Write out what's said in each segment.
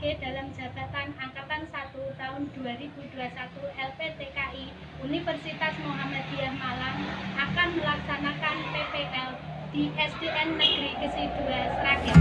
sebagai dalam jabatan Angkatan 1 tahun 2021 LPTKI Universitas Muhammadiyah Malang akan melaksanakan PPL di SDN Negeri Kesi 2 Sragen.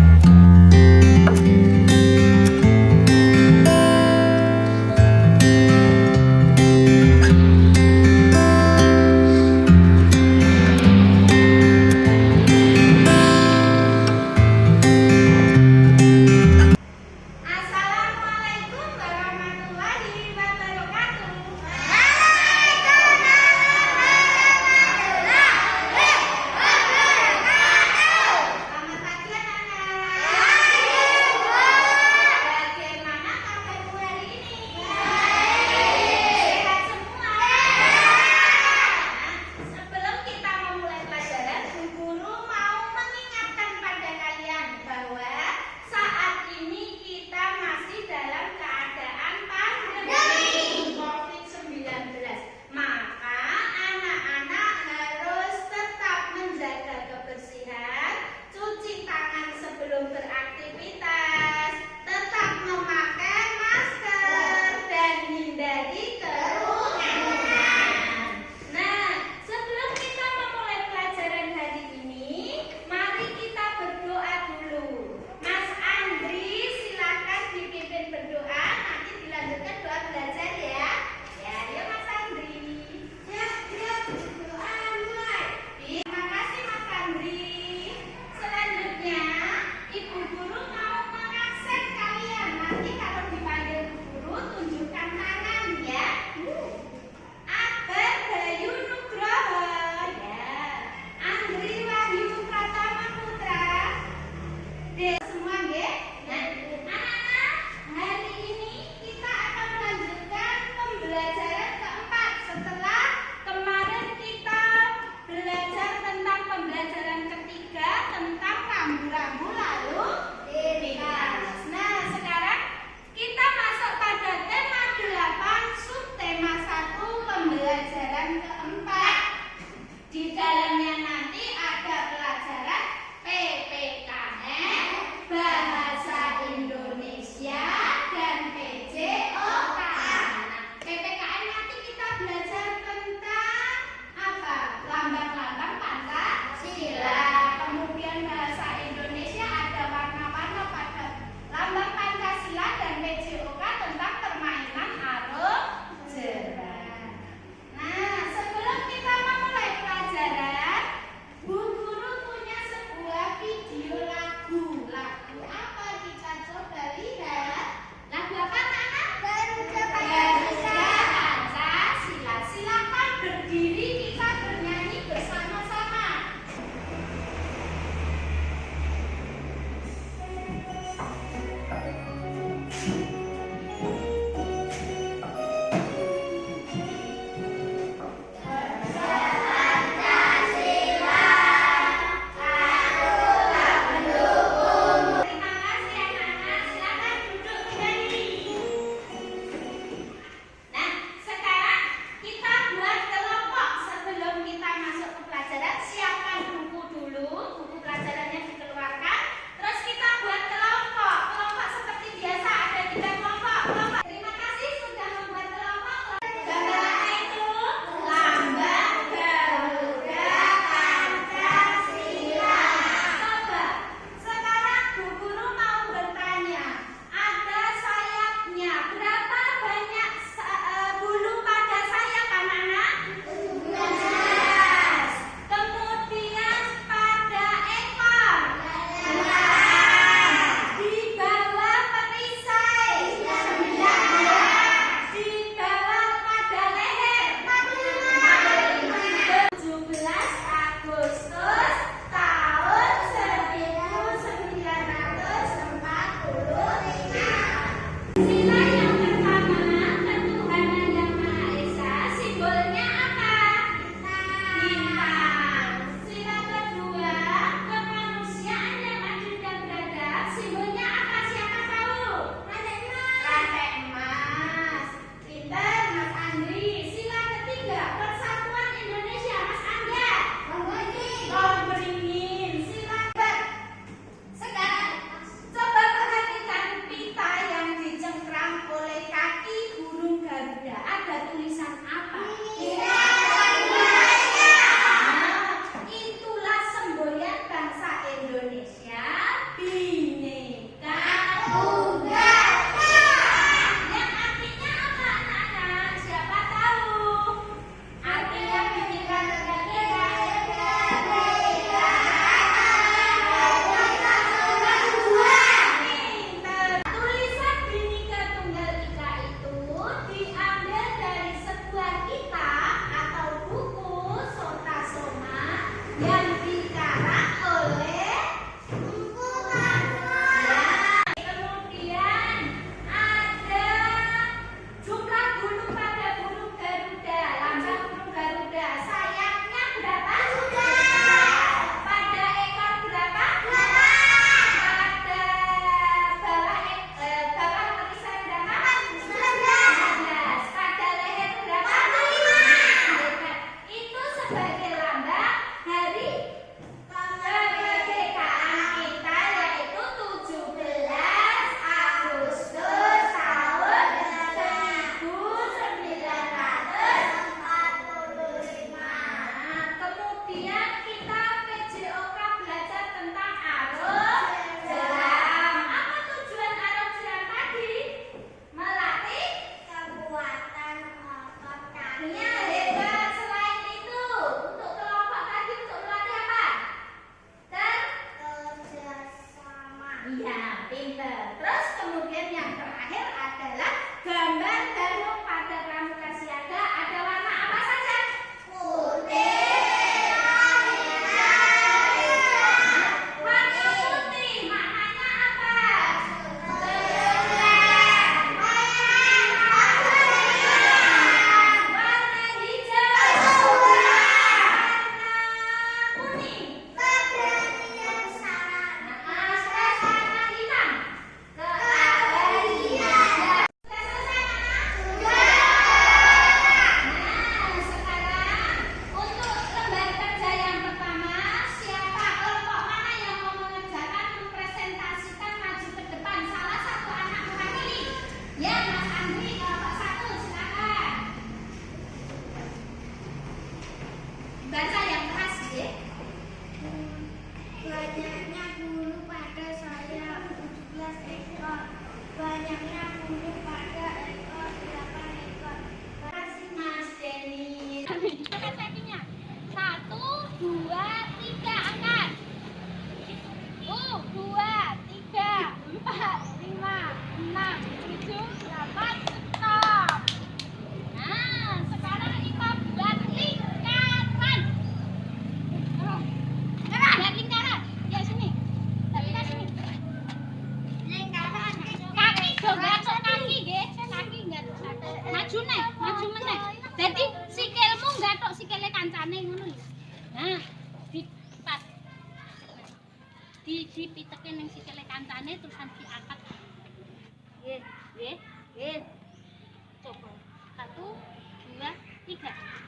yang bicara oleh Empu Rahman. Kemudian ada jumlah bulu pada burung Garuda, lambang burung Garuda. Sayapnya berapa? Pada ekor berapa? Pada bawah perisai berapa? 19. Pada leher berapa? 5. Itu sebagai lambang hari kemerdekaan kita, yaitu 17 Agustus tahun 1945. Kemudian kita PJOK belajar tentang arung jeram. Apa tujuan arung jeram tadi? Melatih kekuatan otot kakinya hebat. Selain itu, untuk kelompok tadi untuk melatih apa? Kerjasama. Iya, pinter. Terus kemudian yang terakhir adalah gambar danau pada pramuka siaga. Ada warna apa saja? Putih, warna putih maknanya apa? Warna hijau, warna kuning, keberanian syarat. Warna hitam, keabadian. Sudah selesai, Nah, sekarang untuk lembar kerja yang pertama, siapa kelompok mana yang mau mengerjakan mempresentasikan maju ke depan? Salah satu anak mewakili. Ya, Mas Andri, kelompok 1, silakan. Baca yang keras, ya. Banyaknya bulu pada sayap 17 ekor. Banyaknya bulu pada ekor 8 ekor. Terima kasih Mas Denny. Tekan kakinya. 1, 2, 3, angkat. 2, 3, 4, 5, 6, 7, 8, stop. Nah, sekarang kita buat lingkaran. Buat lingkaran. Ya sini. Kita sini. Lingkaran. Kaki dong, gatok kaki nggih. Kaki gatok. Maju neh, maju meneh. Dadi sikilmu gatok sikile kancane ngono lho. Nah, dipas. Dipiteke ning sikile kancane terusan diangkat. Nggih, nggih, nggih. Coba. 1, 2, 3.